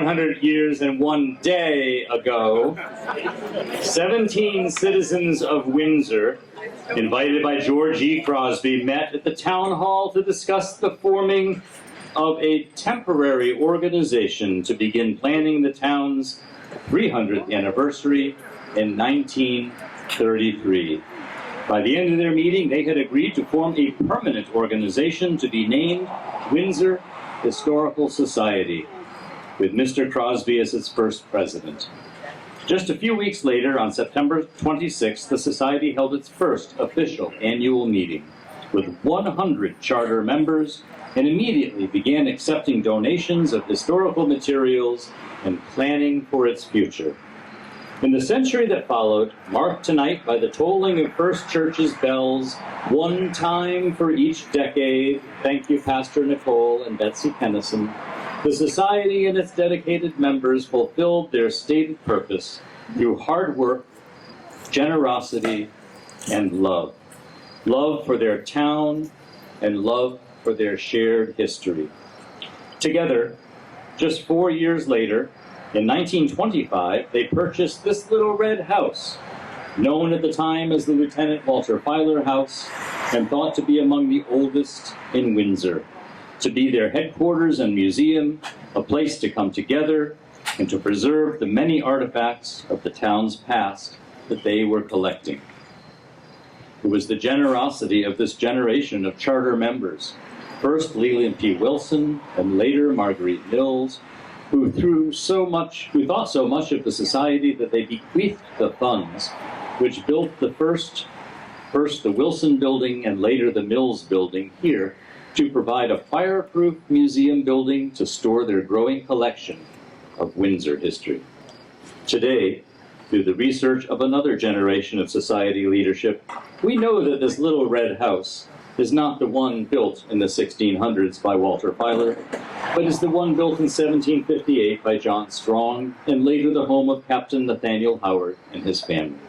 100 years and 1 day ago, 17 citizens of Windsor, invited by George E. Crosby, met at the town hall to discuss the forming of a temporary organization to begin planning the town's 300th anniversary in 1933. By the end of their meeting, they had agreed to form a permanent organization to be named Windsor Historical Society, with Mr. Crosby as its first president. Just a few weeks later, on September 26th, the Society held its first official annual meeting with 100 charter members and immediately began accepting donations of historical materials and planning for its future. In the century that followed, marked tonight by the tolling of First Church's bells, one time for each decade, thank you Pastor Nicole and Betsy Kennison, the Society and its dedicated members fulfilled their stated purpose through hard work, generosity, and love. Love for their town and love for their shared history. Together, just 4 years later, in 1925, they purchased this little red house, known at the time as the Lieutenant Walter Filer House, and thought to be among the oldest in Windsor, to be their headquarters and museum, a place to come together and to preserve the many artifacts of the town's past that they were collecting. It was the generosity of this generation of charter members, first Leland P. Wilson and later Marguerite Mills, who thought so much of the Society that they bequeathed the funds which built first the Wilson Building and later the Mills Building here to provide a fireproof museum building to store their growing collection of Windsor history. Today, through the research of another generation of Society leadership, we know that this little red house is not the one built in the 1600s by Walter Filer, but is the one built in 1758 by John Strong, and later the home of Captain Nathaniel Howard and his family.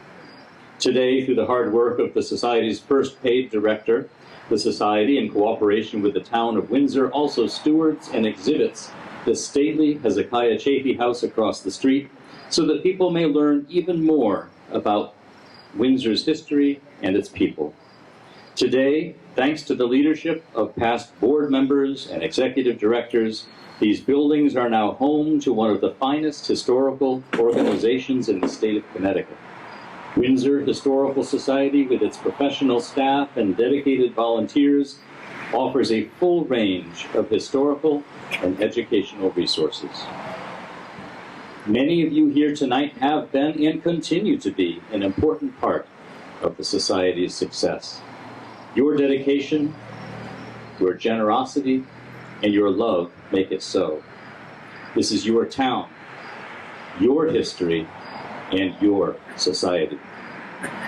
Today, through the hard work of the Society's first paid director, the Society, in cooperation with the town of Windsor, also stewards and exhibits the stately Hezekiah Chafee House across the street, so that people may learn even more about Windsor's history and its people. Today, thanks to the leadership of past board members and executive directors, these buildings are now home to one of the finest historical organizations in the state of Connecticut. Windsor Historical Society, with its professional staff and dedicated volunteers, offers a full range of historical and educational resources. Many of you here tonight have been and continue to be an important part of the Society's success. Your dedication, your generosity, and your love make it so. This is your town, your history, and your society.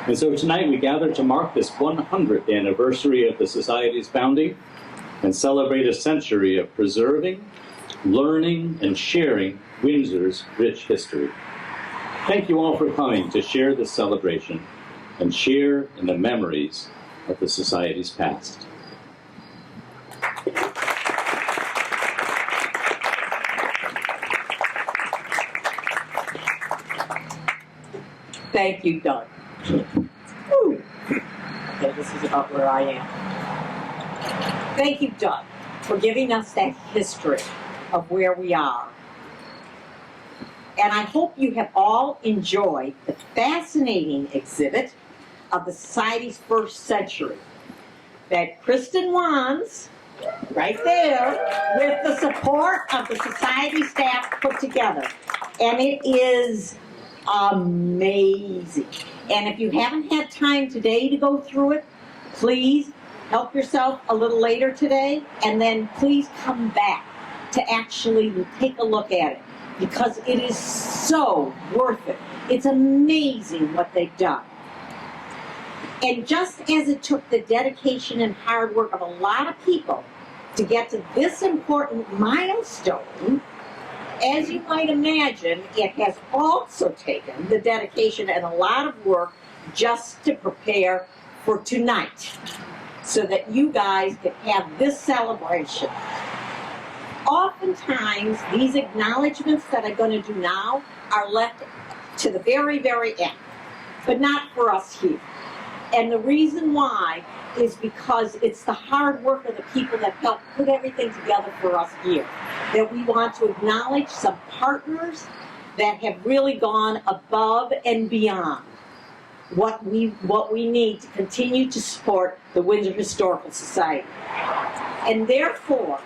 And so tonight we gather to mark this 100th anniversary of the Society's founding and celebrate a century of preserving, learning, and sharing Windsor's rich history. Thank you all for coming to share this celebration and share in the memories of the Society's past. Thank you, Doug. Woo. Okay, this is about where I am. Thank you, Doug, for giving us that history of where we are. And I hope you have all enjoyed the fascinating exhibit of the Society's first century that Kristen Wands, right there, with the support of the Society staff, put together. And it is amazing. And if you haven't had time today to go through it, please help yourself a little later today, and then please come back to actually take a look at it, because it is so worth it. It's amazing what they've done. And just as it took the dedication and hard work of a lot of people to get to this important milestone, as you might imagine, it has also taken the dedication and a lot of work just to prepare for tonight, so that you guys can have this celebration Oftentimes, these acknowledgments that I'm going to do now are left to the very, very end, but not for us here. And the reason why is because it's the hard work of the people that helped put everything together for us here. That we want to acknowledge some partners that have really gone above and beyond what we need to continue to support the Windsor Historical Society. And therefore,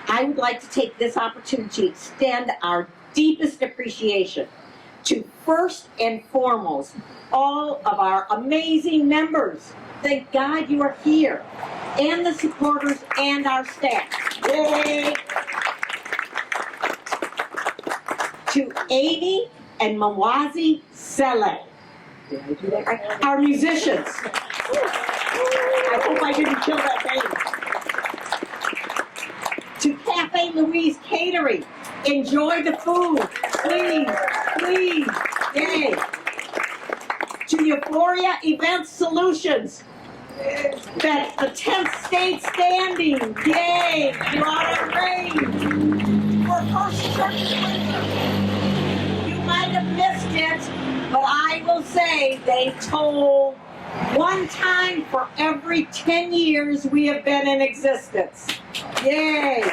I would like to take this opportunity to extend our deepest appreciation to, first and foremost, all of our amazing members. Thank God you are here, and the supporters and our staff. Yay! To Amy and Mawazi Saleh. Did I do that right? Our musicians. I hope I didn't kill that name. To Cafe Louise Catering. Enjoy the food. Please, please. Yay. To Euphoria Event Solutions. That's the 10th state standing. Yay. You're out of range. For First Church of Windsor. You might have missed it, but I will say they told one time for every 10 years we have been in existence. Yay!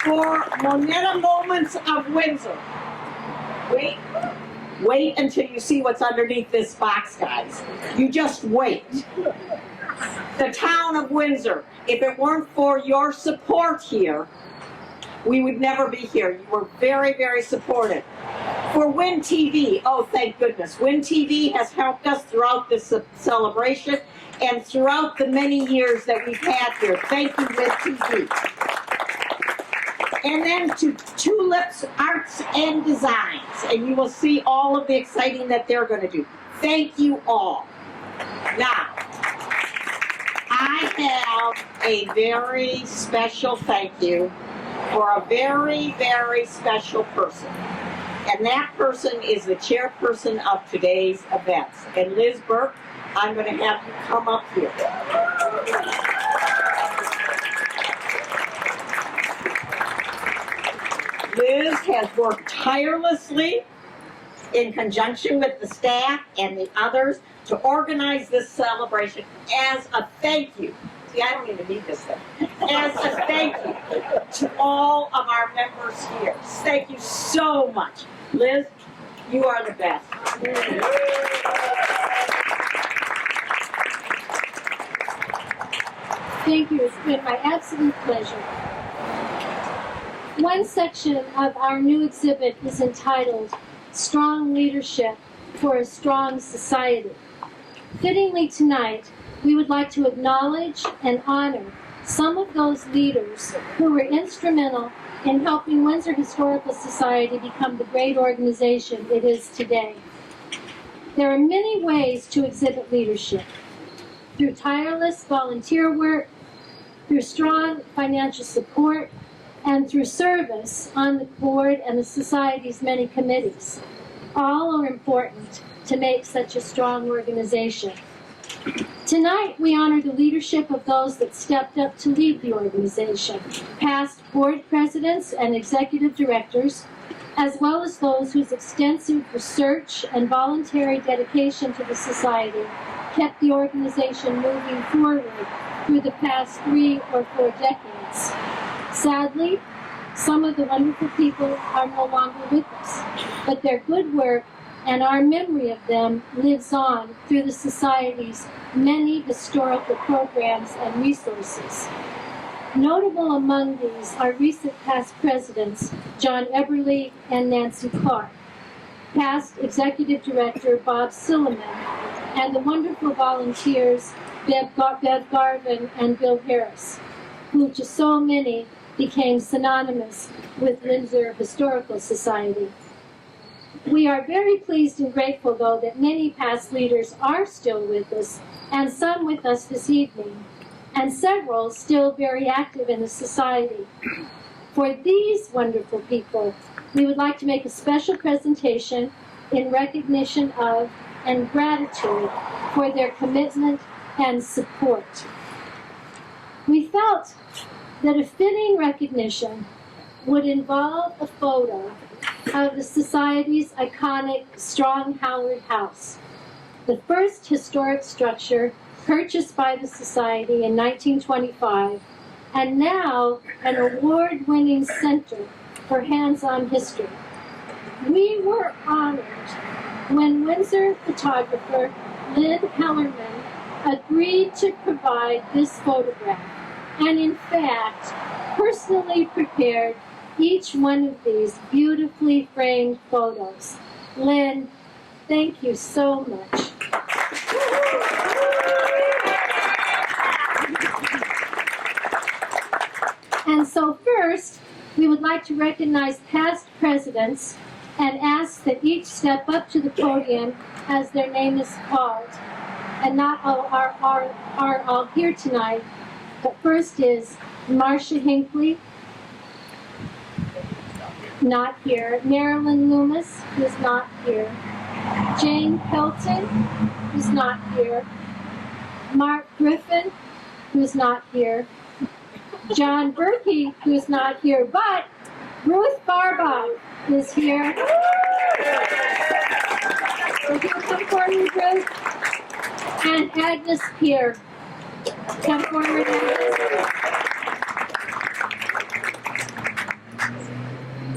For Moneta Moments of Windsor. Wait until you see what's underneath this box, guys. You just wait. The town of Windsor, if it weren't for your support here, we would never be here. You were very, very supportive. For Win TV, oh, thank goodness. Win TV has helped us throughout this celebration and throughout the many years that we've had here. Thank you, Win TV. And then to Tulips Arts and Designs, and you will see all of the exciting that they're going to do. Thank you all. Now, I have a very special thank you for a very, very special person. And that person is the chairperson of today's events. And Liz Burke, I'm going to have you come up here. Liz has worked tirelessly in conjunction with the staff and the others to organize this celebration as a thank you. See, I don't even need this thing. As a thank you to all of our members here. Thank you so much. Liz, you are the best. Thank you. It's been my absolute pleasure. One section of our new exhibit is entitled Strong Leadership for a Strong Society. Fittingly tonight, we would like to acknowledge and honor some of those leaders who were instrumental in helping Windsor Historical Society become the great organization it is today. There are many ways to exhibit leadership: through tireless volunteer work, through strong financial support, and through service on the board and the Society's many committees. All are important to make such a strong organization. Tonight, we honor the leadership of those that stepped up to lead the organization, past board presidents and executive directors, as well as those whose extensive research and voluntary dedication to the Society kept the organization moving forward through the past 3 or 4 decades. Sadly, some of the wonderful people are no longer with us, but their good work and our memory of them lives on through the Society's many historical programs and resources. Notable among these are recent past presidents John Eberly and Nancy Clark, past Executive Director Bob Silliman, and the wonderful volunteers Bev Garvin and Bill Harris, who to so many became synonymous with Windsor Historical Society. We are very pleased and grateful, though, that many past leaders are still with us, and some with us this evening, and several still very active in the Society. For these wonderful people, we would like to make a special presentation in recognition of and gratitude for their commitment and support. We felt that a fitting recognition would involve a photo of the Society's iconic Strong Howard House, the first historic structure purchased by the Society in 1925, and now an award-winning center for hands-on history. We were honored when Windsor photographer Lynn Hellerman agreed to provide this photograph, and in fact, personally prepared each one of these beautifully framed photos. Lynn, thank you so much. And so first, we would like to recognize past presidents and ask that each step up to the podium as their name is called. And not all are all here tonight, but first is Marcia Hinckley, not here. Marilyn Loomis, who's not here. Jane Pelton, who's not here. Mark Griffin, who's not here. John Burke, who's not here, but Ruth Barbaugh is here. So here, come forward, Ruth. And Agnes Peer. Come forward, Agnes.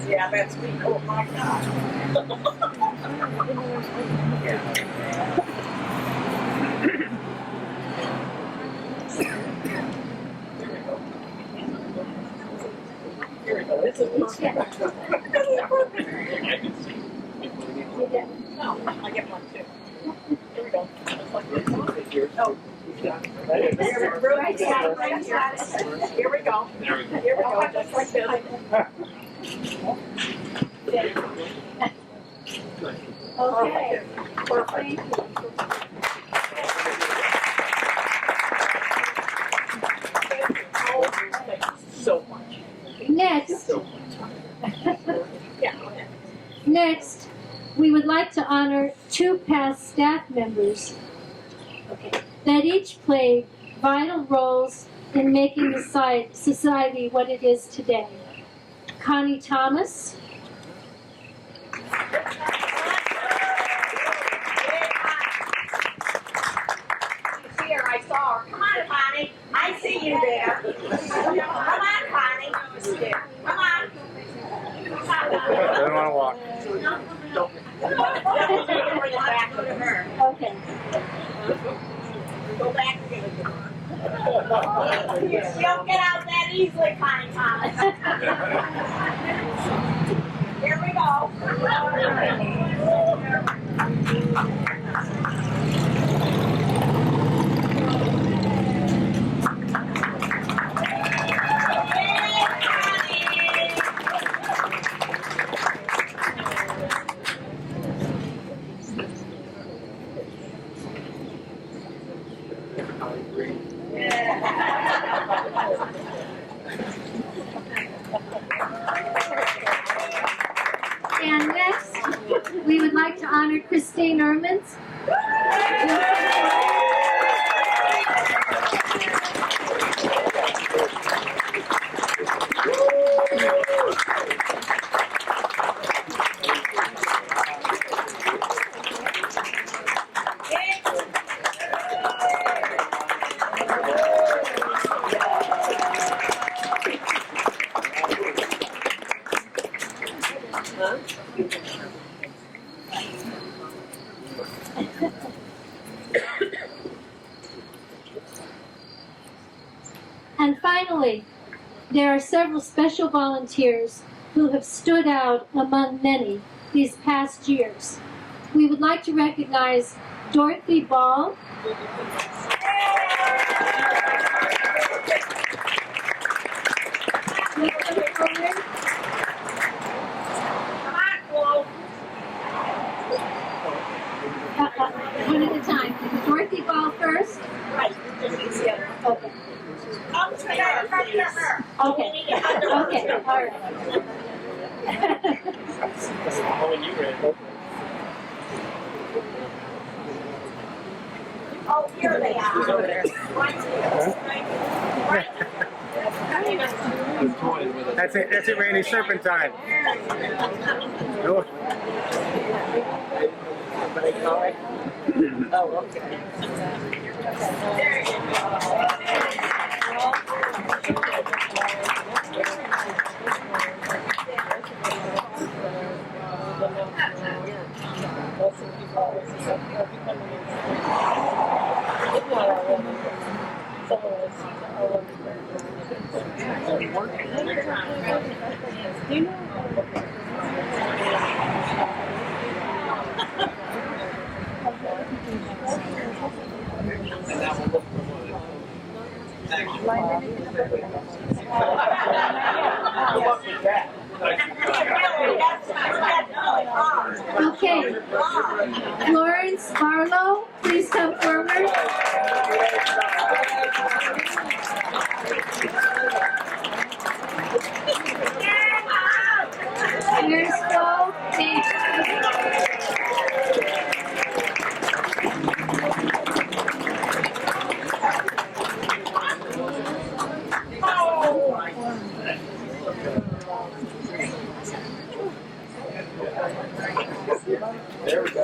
Yeah, that's me. Oh my God. Here we go. This is perfect. No, I get one too. Here we go. Oh. Here we go. Here we go. Just like this. Okay. Perfect. Thank you so much. Next, Yeah. next, we would like to honor two past staff members that each played vital roles in making the society what it is today. Connie Thomas, She's here. I saw her. Come on, Connie. I see you there. Come on, Connie. Come on. I don't want to walk. Bring it back to her. okay. Go back to her. You don't get out that easily, Connie Thomas. Here we go. And next, we would like to honor Christine Ermans. And finally, there are several special volunteers who have stood out among many these past years. We would like to recognize Dorothy Ball, one at a time. Dorothy Ball first. Right, just easier. Okay. Come to her, come to her. Okay. Okay. All right. Oh, here they are. Right, right, right. That's it, Randy. Serpentine. Go. Oh, okay. There you Okay, Florence Barlow, please come forward. Here's Flo. There we go.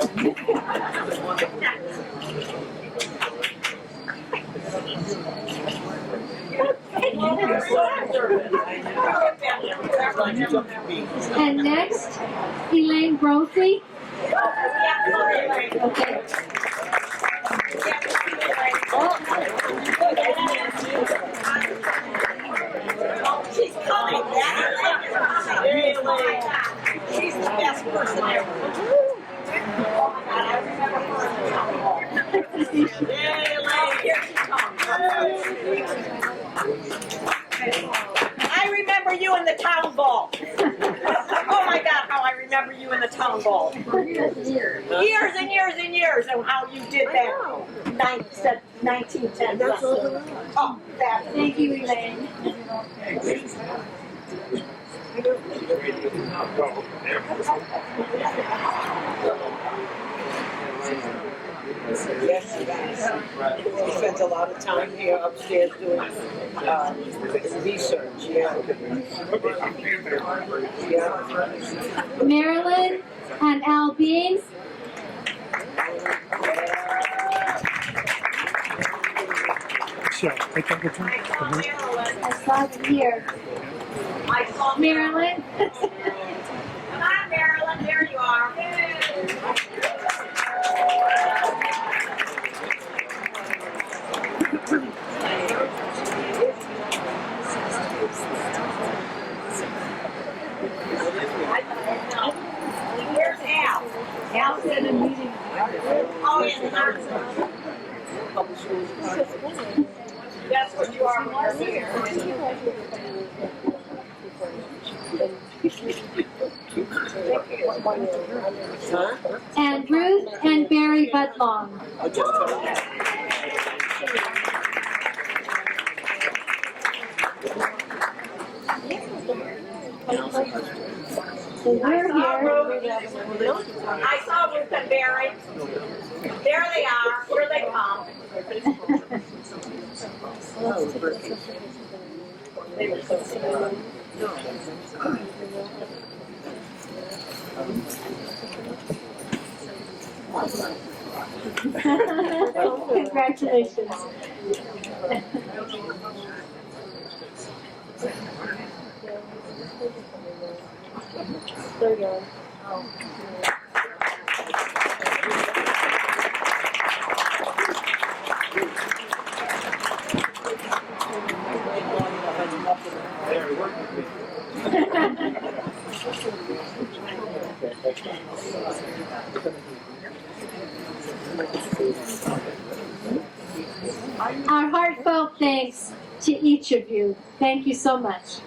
And next, Elaine Brophy. Okay. She's coming. She's the best person ever. Oh my God, I remember her. Here she comes. I remember you in the town vault. Oh my God, how I remember you in the town vault. Years and years and years, and how you did that. 1910. Oh, that. Thank you, Elaine. Yes, she does. She spends a lot of time here upstairs doing research. Yeah. Marilyn and Al Bean. So, I think it's I saw them here. I saw Marilyn. Come on, Marilyn, there you are. Where's Al? Al's in a meeting. Oh, in the That's what you are when you're here. Huh? And Ruth and Barry Budlong. I just told her. So we're here. I saw Ruth and Barry. There they are. Here they come. Congratulations. Our heartfelt thanks to each of you. Thank you so much.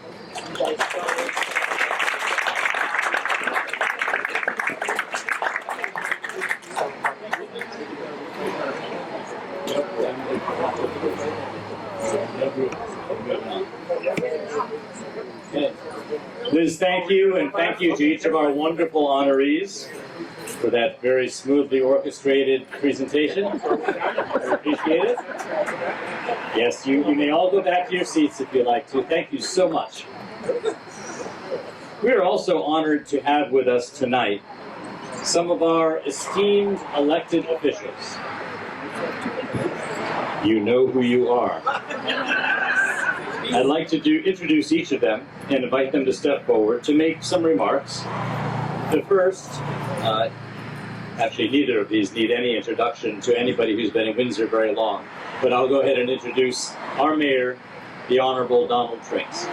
Liz, thank you, and thank you to each of our wonderful honorees for that very smoothly orchestrated presentation. I appreciate it. Yes, you may all go back to your seats if you like to. Thank you so much. We are also honored to have with us tonight some of our esteemed elected officials. You know who you are. I'd like to introduce each of them and invite them to step forward to make some remarks. The first, actually neither of these need any introduction to anybody who's been in Windsor very long, but I'll go ahead and introduce our mayor, the Honorable Donald Trinks.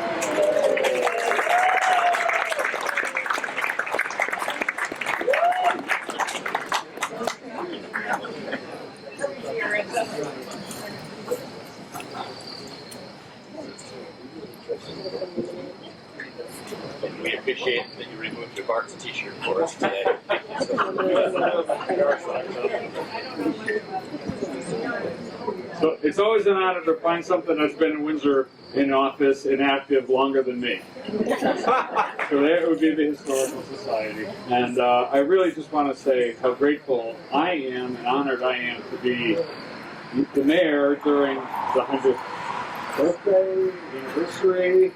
We appreciate that you removed your Barks t-shirt for us today. So it's always an honor to find something that's been in Windsor in office and active longer than me. So that would be the Historical Society. And I really just want to say how grateful I am and honored I am to be the mayor during the 100th birthday, anniversary.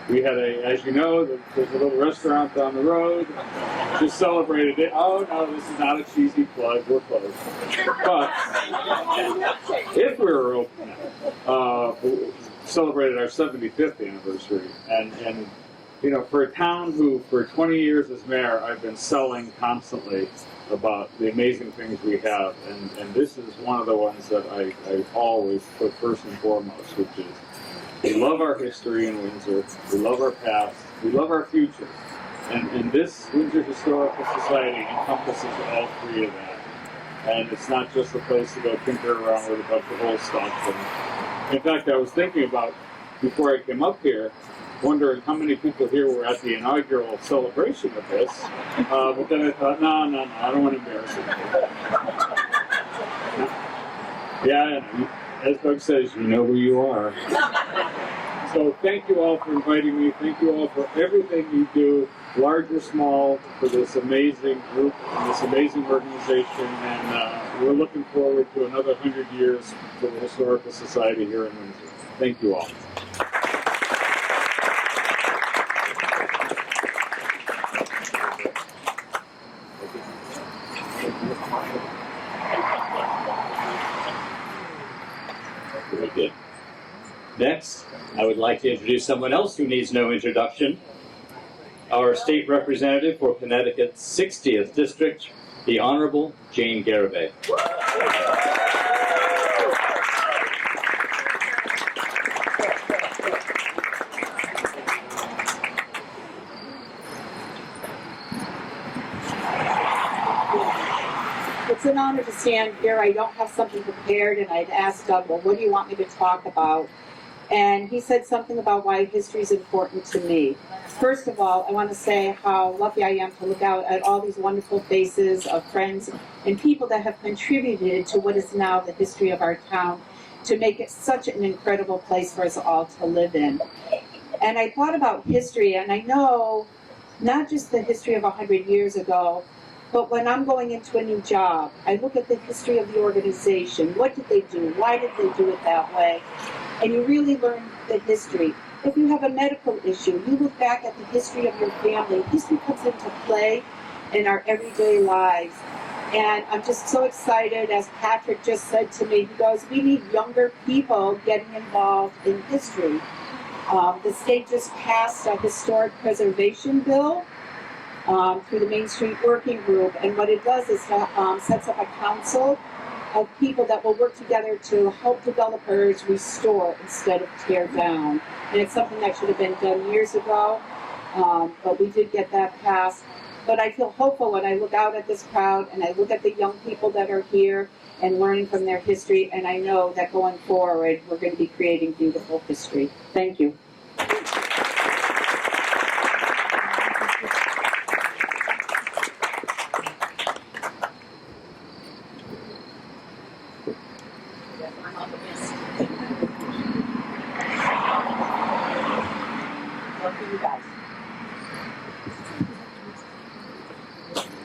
We had as you know, there's a little restaurant down the road. Just celebrated it. Oh no, this is not a cheesy plug. We're closed. But if we were open, we celebrated our 75th anniversary, and you know, for a town who, for 20 years as mayor, I've been selling constantly about the amazing things we have, and this is one of the ones that I always put first and foremost, which is we love our history in Windsor, we love our past, we love our future. And this Windsor Historical Society encompasses all three of that. And it's not just a place to go tinker around with a bunch of old stuff. And in fact, I was thinking about, before I came up here, wondering how many people here were at the inaugural celebration of this. But then I thought, no, I don't want to embarrass you. Yeah, as Doug says, you know who you are. So thank you all for inviting me. Thank you all for everything you do, large or small, for this amazing group and this amazing organization. And we're looking forward to another 100 years for the Historical Society here in Windsor. Thank you all. Very good. Next, I would like to introduce someone else who needs no introduction. Our state representative for Connecticut's 60th District, the Honorable Jane Garibay. It's an honor to stand here. I don't have something prepared, and I'd asked Doug, well, what do you want me to talk about? And he said something about why history is important to me. First of all, I want to say how lucky I am to look out at all these wonderful faces of friends and people that have contributed to what is now the history of our town to make it such an incredible place for us all to live in. And I thought about history, and I know not just the history of 100 years ago, but when I'm going into a new job, I look at the history of the organization. What did they do? Why did they do it that way? And you really learn the history. If you have a medical issue, you look back at the history of your family. History comes into play in our everyday lives. And I'm just so excited, as Patrick just said to me, he goes, we need younger people getting involved in history. The state just passed a historic preservation bill through the Main Street Working Group, and what it does is sets up a council of people that will work together to help developers restore instead of tear down. And it's something that should have been done years ago, but we did get that passed. But I feel hopeful when I look out at this crowd and I look at the young people that are here and learning from their history, and I know that going forward we're going to be creating beautiful history. Thank you.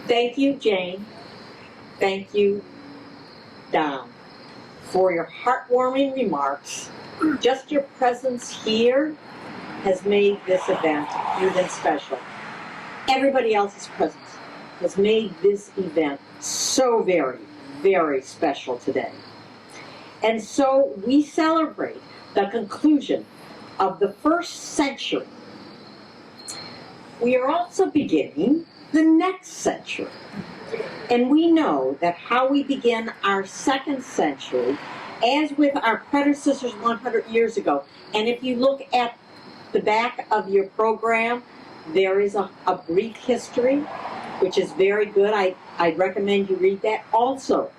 Thank you, Jane. Thank you, Don, for your heartwarming remarks. Just your presence here has made this event even special. Everybody else's presence has made this event so very, very special today. And so we celebrate the conclusion of the first century. We are also beginning the next century. And we know that how we begin our second century, as with our predecessors 100 years ago, and if you look at the back of your program, there is a brief history, which is very good. I'd recommend you read that. Also,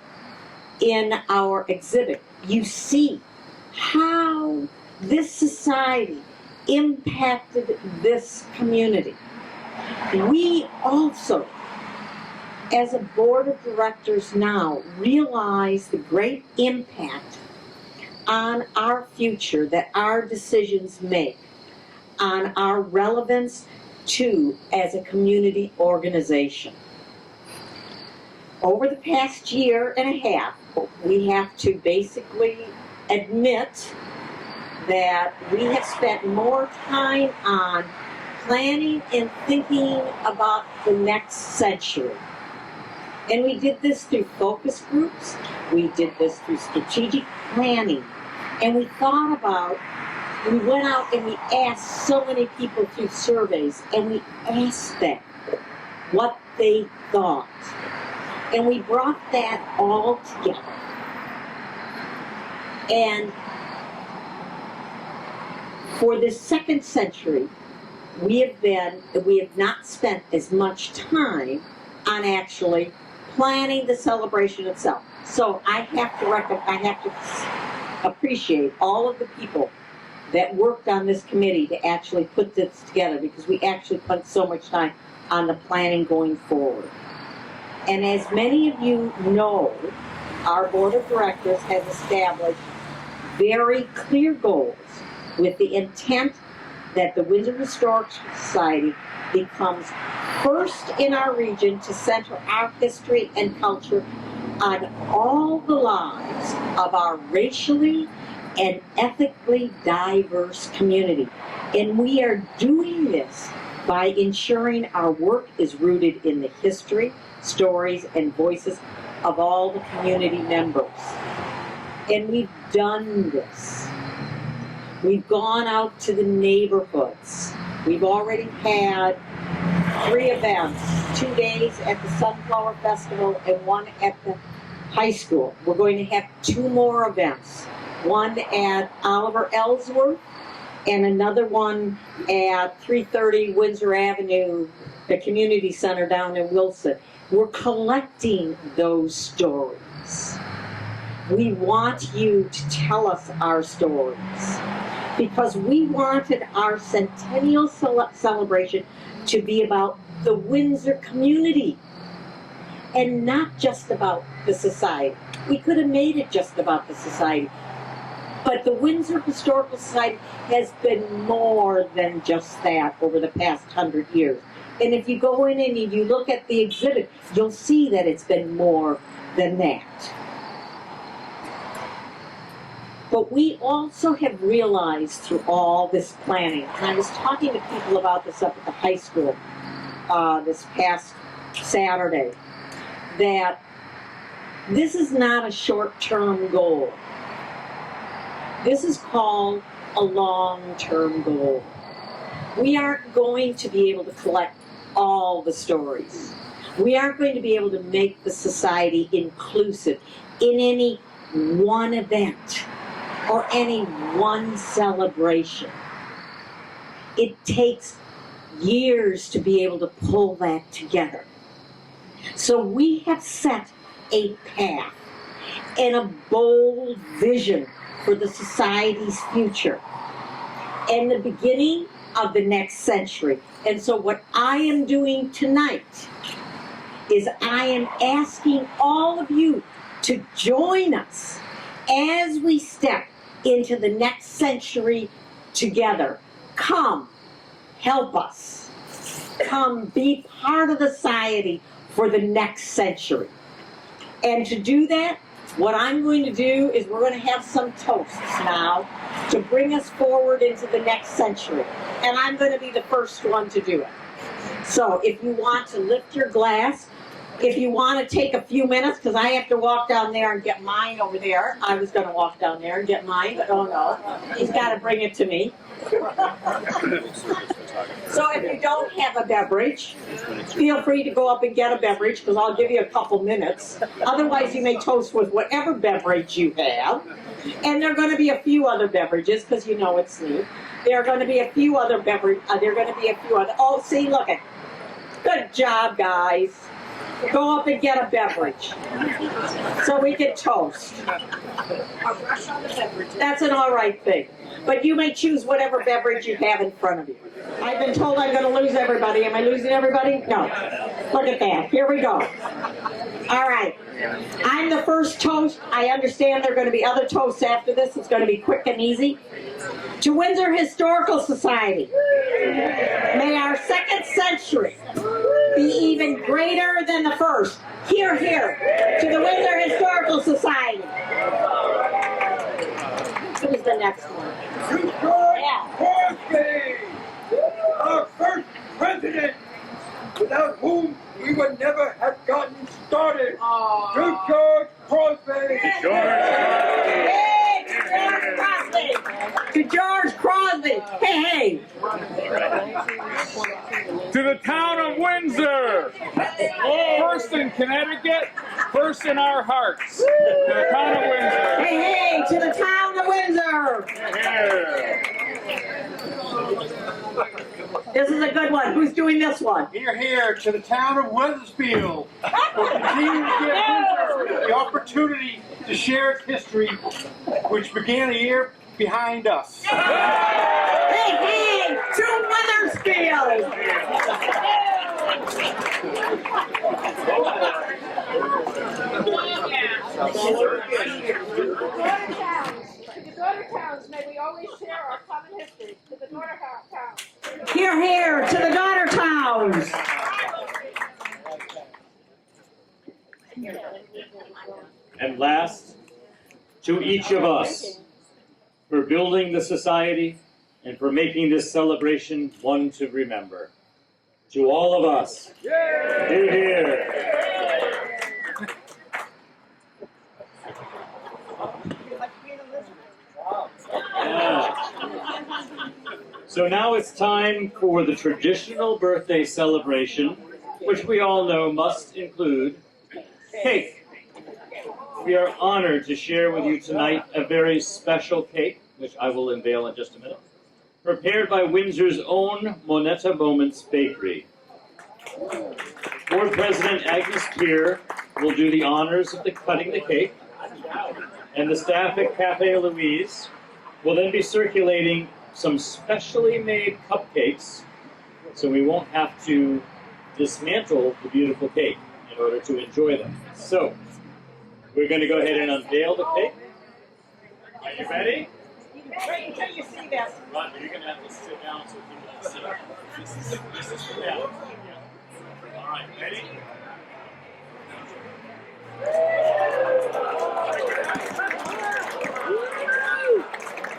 in our exhibit, you see how this society impacted this community. We also, as a board of directors now, realize the great impact on our future that our decisions make, on our relevance to as a community organization. Over the past year and a half, we have to basically admit that we have spent more time on planning and thinking about the next century. And we did this through focus groups, we did this through strategic planning, and we thought about, we went out and we asked so many people through surveys, and we asked them what they thought. And we brought that all together. And for the second century, we have not spent as much time on actually planning the celebration itself. So I have to appreciate all of the people that worked on this committee to actually put this together, because we actually put so much time on the planning going forward. And as many of you know, our board of directors has established very clear goals with the intent that the Windsor Historical Society becomes first in our region to center our history and culture on all the lives of our racially and ethically diverse community. And we are doing this by ensuring our work is rooted in the history, stories, and voices of all the community members. And we've done this. We've gone out to the neighborhoods. We've already had 3 events, 2 days at the Sunflower Festival and 1 at the high school. We're going to have 2 more events, one at Oliver Ellsworth and another one at 330 Windsor Avenue, the community center down in Wilson. We're collecting those stories. We want you to tell us our stories, because we wanted our Centennial celebration to be about the Windsor community and not just about the society. We could have made it just about the society, but the Windsor Historical Society has been more than just that over the past 100 years. And if you go in and you look at the exhibit, you'll see that it's been more than that. But we also have realized through all this planning, and I was talking to people about this up at the high school this past Saturday, that this is not a short-term goal. This is called a long-term goal. We aren't going to be able to collect all the stories. We aren't going to be able to make the society inclusive in any one event or any one celebration. It takes years to be able to pull that together. So we have set a path and a bold vision for the society's future and the beginning of the next century. And so what I am doing tonight is I am asking all of you to join us as we step into the next century together. Come, help us. Come, be part of the society for the next century. And to do that, what I'm going to do is we're going to have some toasts now. to bring us forward into the next century. And I'm going to be the first one to do it. So if you want to lift your glass, if you want to take a few minutes, because I have to walk down there and get mine over there. I was going to walk down there and get mine, but oh no, he's got to bring it to me. So if you don't have a beverage, feel free to go up and get a beverage, because I'll give you a couple minutes. Otherwise, you may toast with whatever beverage you have. And there are going to be a few other beverages, because you know it's new. There are going to be a few other beverages. There are going to be a few other. Oh, see, look it. Good job, guys. Go up and get a beverage so we can toast. That's an all right thing. But you may choose whatever beverage you have in front of you. I've been told I'm going to lose everybody. Am I losing everybody? No. Look at that. Here we go. All right. I'm the first toast. I understand there are going to be other toasts after this. It's going to be quick and easy. To Windsor Historical Society. May our second century be even greater than the first. Hear, hear. To the Windsor Historical Society. Who's the next one? Yeah. Our first president, without whom we would never have gotten started. To George Crosby. Hey, to George Crosby. To George Crosby. Hey, hey. To the town of Windsor. First in Connecticut, first in our hearts. To the town of Windsor. Hey, hey, to the town of Windsor. This is a good one. Who's doing this one? Here, to the town of Weathersfield. For continuing to give Windsor the opportunity to share its history, which began a year behind us. Hey, hey, to Weathersfield. To the daughter towns, may we always share our common history. To the daughter towns. Here, here, to the daughter towns. And last, to each of us, for building the society and for making this celebration one to remember. To all of us, hear, hear. Yeah. So now it's time for the traditional birthday celebration, which we all know must include cake. We are honored to share with you tonight a very special cake, which I will unveil in just a minute, prepared by Windsor's own Moneta Moments Bakery. Board President Agnes Peer will do the honors of cutting the cake, and the staff at Cafe Louise will then be circulating some specially made cupcakes, so we won't have to dismantle the beautiful cake in order to enjoy them. So, we're going to go ahead and unveil the cake. Are you ready? Wait until you see this. Ron, you're going to have to sit down so people can see. This is for them. All right, ready?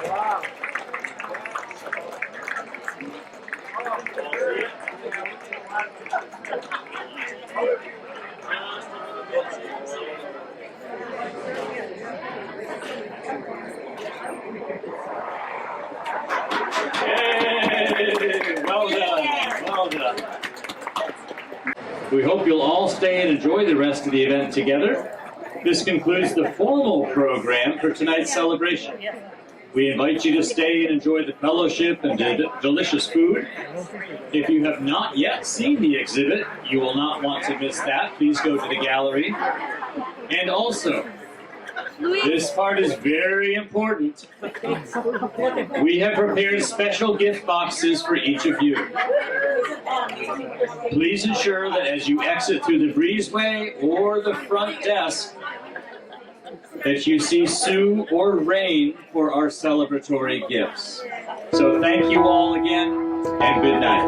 Wow. Yay! Well done. Well done. We hope you'll all stay and enjoy the rest of the event together. This concludes the formal program for tonight's celebration. We invite you to stay and enjoy the fellowship and delicious food. If you have not yet seen the exhibit, you will not want to miss that. Please go to the gallery. And also, this part is very important. We have prepared special gift boxes for each of you. Please ensure that as you exit through the breezeway or the front desk, that you see Sue or Rain for our celebratory gifts. So thank you all again, and good night.